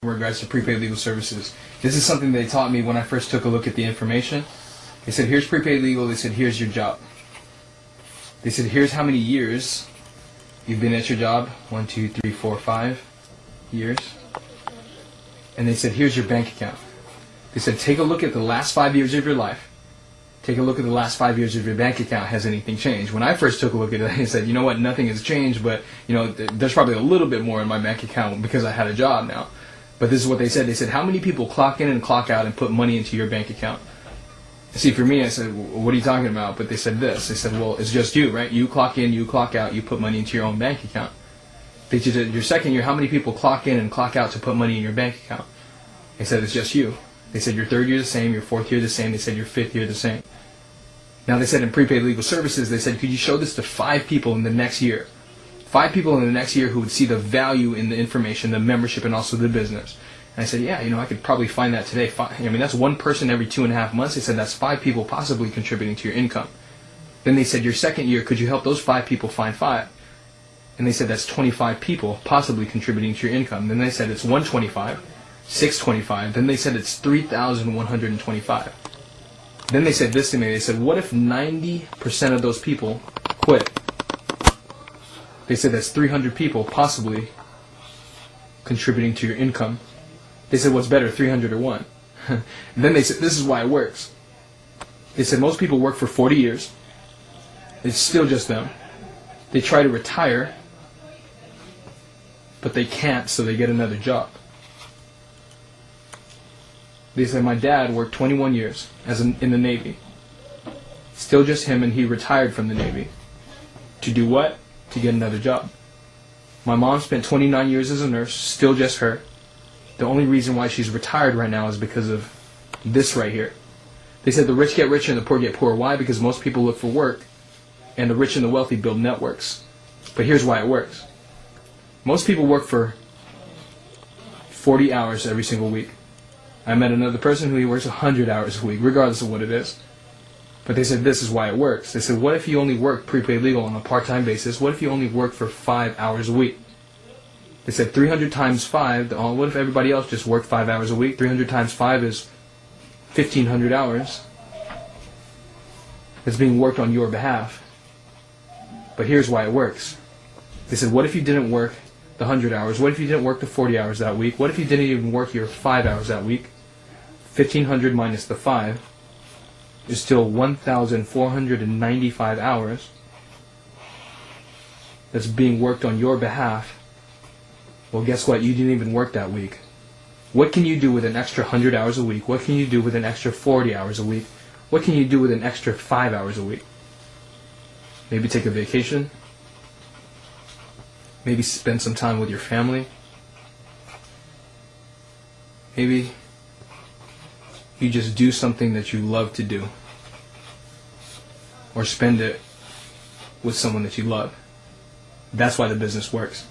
in regards to prepaid legal services. This is something they taught me when I first took a look at the information. They said, here's prepaid legal. They said, here's your job. They said, here's how many years you've been at your job. 1, 2, 3, 4, 5 years. And they said, here's your bank account. They said, take a look at the last 5 years of your life. Take a look at the last 5 years of your bank account. Has anything changed? When I first took a look at it, I said, you know what, nothing has changed, but there's probably a little bit more in my bank account because I had a job now. But this is what they said. They said, how many people clock in and clock out and put money into your bank account? See, for me, I said, what are you talking about? But they said this. They said, well, it's just you, right? You clock in, you clock out, you put money into your own bank account. They said, your second year, how many people clock in and clock out to put money in your bank account? They said, it's just you. They said, your third year the same, your fourth year the same. They said, your fifth year the same. Now, they said in prepaid legal services, they said, could you show this to 5 people in the next year? 5 people in the next year who would see the value in the information, the membership, and also the business. And I said, yeah, I could probably find that today. That's one person every 2.5 months. They said that's 5 people possibly contributing to your income. Then they said, your second year, could you help those 5 people find 5? And they said that's 25 people possibly contributing to your income. Then they said it's 125, 625. Then they said it's 3,125. Then they said this to me. They said, what if 90% of those people quit? They said that's 300 people possibly contributing to your income. They said, what's better, 300 or 1? Then they said, this is why it works. They said, most people work for 40 years. It's still just them. They try to retire, but they can't, so they get another job. They said, my dad worked 21 years in the Navy. Still just him, and he retired from the Navy. To do what? To get another job. My mom spent 29 years as a nurse, still just her. The only reason why she's retired right now is because of this right here. They said the rich get richer and the poor get poorer. Why? Because most people look for work, and the rich and the wealthy build networks. But here's why it works. Most people work for 40 hours every single week. I met another person who works 100 hours a week, regardless of what it is. But they said this is why it works. They said, what if you only work prepaid legal on a part-time basis? What if you only work for 5 hours a week? They said 300 times 5, what if everybody else just worked 5 hours a week? 300 times 5 is 1,500 hours. That's being worked on your behalf. But here's why it works. They said, what if you didn't work the 100 hours? What if you didn't work the 40 hours that week? What if you didn't even work your 5 hours that week? 1,500 minus the 5 is still 1,495 hours that's being worked on your behalf. Well, guess what? You didn't even work that week. What can you do with an extra 100 hours a week? What can you do with an extra 40 hours a week? What can you do with an extra 5 hours a week? Maybe take a vacation. Maybe spend some time with your family. Maybe you just do something that you love to do. Or spend it with someone that you love. That's why the business works.